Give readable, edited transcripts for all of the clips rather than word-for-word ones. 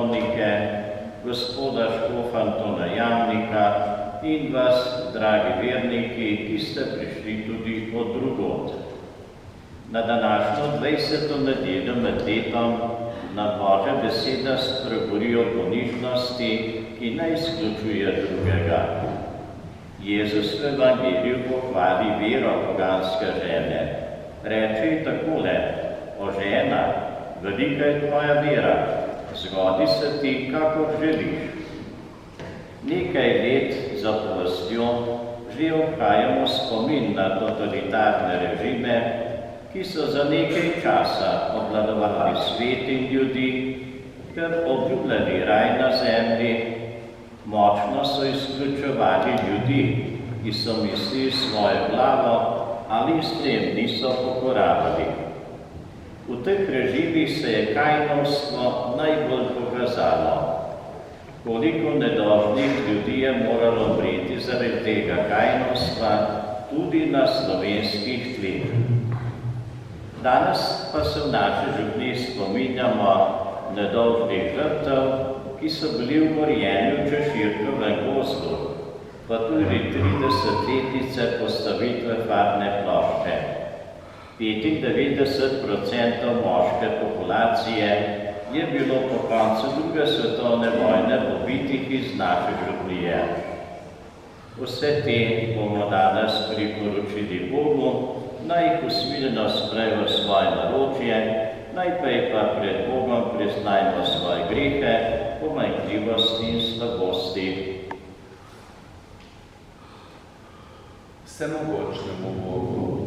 duhovnike, gospoda škofa Antona Jamnika in vas, dragi verniki, ki ste prišli tudi od drugod. Na današnjo 20. nedeljo med letom nam Božja beseda spregovori o ponižnosti, ki ne izključuje drugega. Jezus v Evangeliju pohvali vero poganske žene. Reče ji takole: o žena, velika je tvoja vera, zgodi se ti, kakor želiš. Nekaj let zapovrstjo že obhajamo spomin na totalitarne režime, ki so za nekaj časa obvladovali svet in ljudi ter obljubljali raj na zemlji. Močno so izključevali ljudi, ki so mislili svojo glavo ali s tem niso pokoravali. V teh režimih se je kainovstvo najbolj pokazalo. Koliko nedolžnih ljudi je moralo umreti zaradi tega kainovstva tudi na slovenskih tleh. Danes pa se v naši župni spominjamo nedolžnih žrtev, ki so bili umorjeni v Češirkovem gozdu, pa tudi 30-letnice postavitve farne plošče. 95% moške populacije je bilo po koncu druge svetovne vojne pobitih iz naše župnije. Vse te bomo danes priporočili Bogu, naj jih usmiljeno spre v svoje naročje, najprej pa pred Bogom priznajmo svoje grehe, pomanjkljivosti in slabosti. Vsemogočnemu Bogu,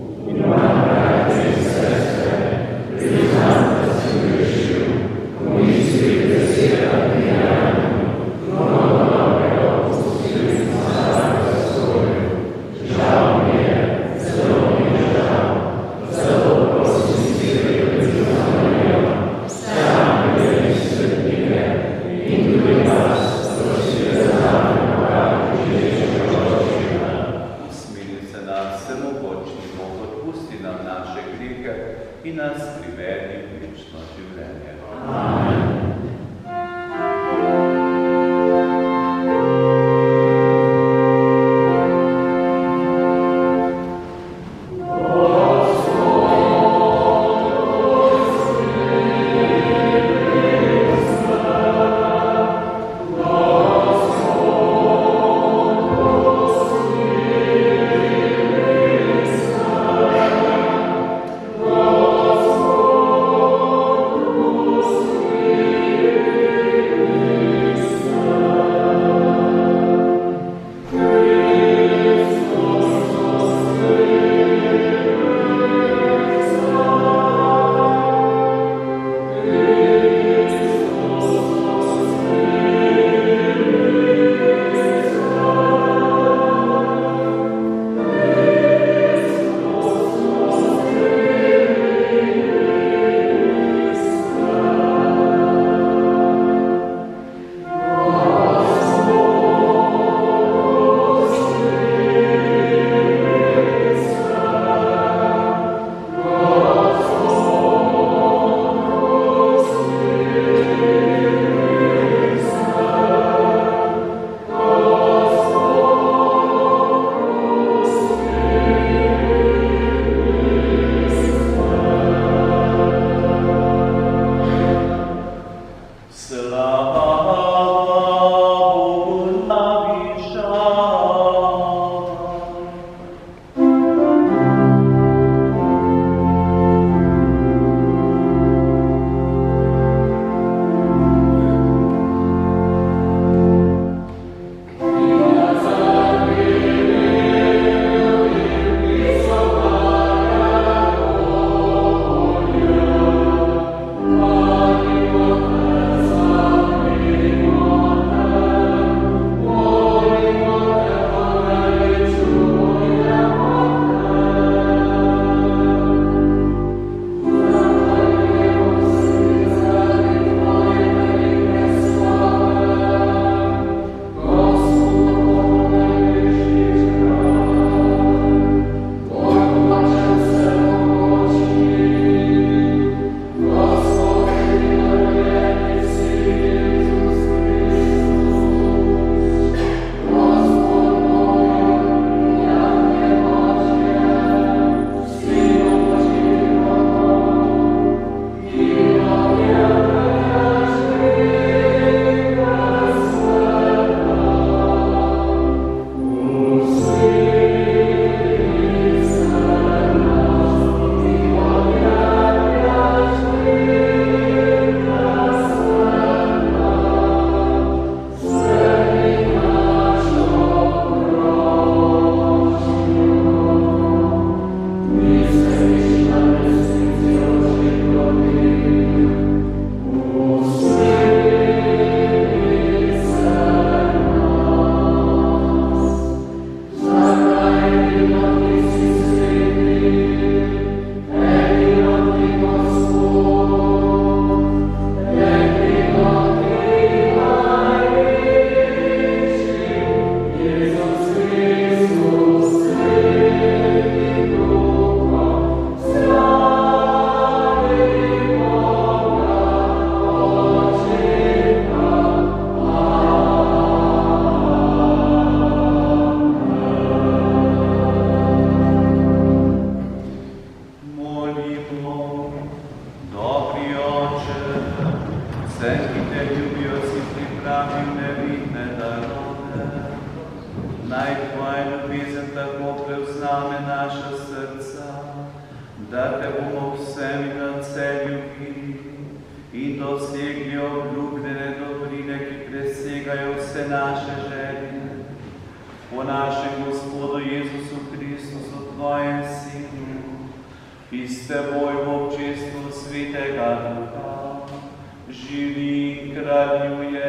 priznam, da sem grešil, v mislih, besedah in dejanju, mnogo dobrega opustil in slabega storil. Žal mi je, zelo mi je žal, zato prosim Sirjo Ljubljanijo, sami veri svetnike in tudi vas, prosim za nami pokaži živečega Božjega. usmili se nam vsemogočni Bog, odpusti nam naše grehe in nas privedi v večno življenje. Amen. te ljubio si pripravil nevidne darove. Naj tvoja ljubezen tako prevzame naša srca, da te bomo vsemi nadvse ljubili in dosegli obljubljene dobrine, ki presegajo vse naše želje. Po našem Gospodu Jezusu Kristusu, tvojem Sinu, ki s teboj v občestvu Svetega Duha živi in kraljuje